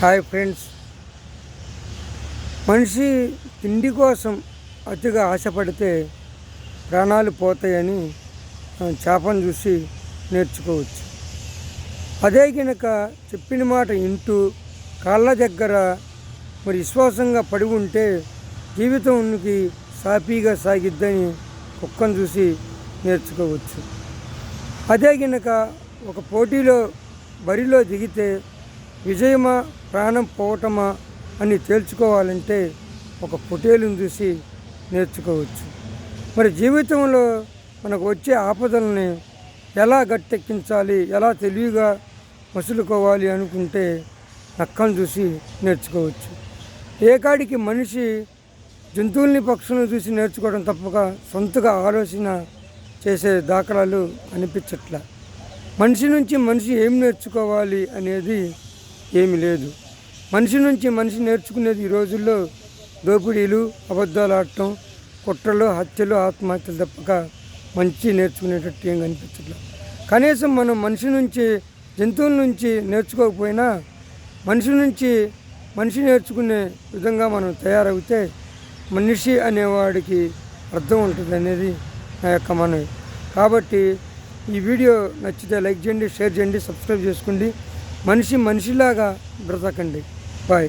Hi friends, మనిషి తిండి కోసం అతిగా ఆశపడితే ప్రాణాలు పోతాయని చేపను చూసి నేర్చుకోవచ్చు. అదే కనుక చెప్పిన మాట వింటూ కాళ్ళ దగ్గర మరి విశ్వాసంగా పడి ఉంటే జీవితానికి సాఫీగా సాగిద్దని కుక్కను చూసి నేర్చుకోవచ్చు. అదే కనుక ఒక పోటీలో బరిలో దిగితే విజయమా ప్రాణం పోవటమా అని తేల్చుకోవాలంటే ఒక పొటేలును చూసి నేర్చుకోవచ్చు. మరి జీవితంలో మనకు వచ్చే ఆపదల్ని ఎలా గట్టెక్కించాలి, ఎలా తెలివిగా మసులుకోవాలి అనుకుంటే నక్కను చూసి నేర్చుకోవచ్చు. ఏకాడికి మనిషి జంతువుల్ని పక్షులను చూసి నేర్చుకోవడం తప్పక సొంతగా ఆలోచన చేసే దాఖలాలు అనిపించట్ల. మనిషి నుంచి మనిషి ఏం నేర్చుకోవాలి అనేది ఏమి లేదు. మనిషి నుంచి మనిషి నేర్చుకునేది ఈ రోజుల్లో దోపిడీలు, అబద్ధాలు ఆడటం, కుట్రలు, హత్యలు, ఆత్మహత్యలు తప్పక మంచి నేర్చుకునేటట్టు ఏం కనిపించట్లేదు. కనీసం మనం మనిషి నుంచి జంతువుల నుంచి నేర్చుకోకపోయినా మనిషి నుంచి మనిషి నేర్చుకునే విధంగా మనం తయారవుతే మనిషి అనేవాడికి అర్థం ఉంటుంది అనేది నా యొక్క మనవి. కాబట్టి ఈ వీడియో నచ్చితే లైక్ చేయండి, షేర్ చేయండి, సబ్స్క్రైబ్ చేసుకోండి. మనిషిలాగా బ్రతకండి. బాయ్.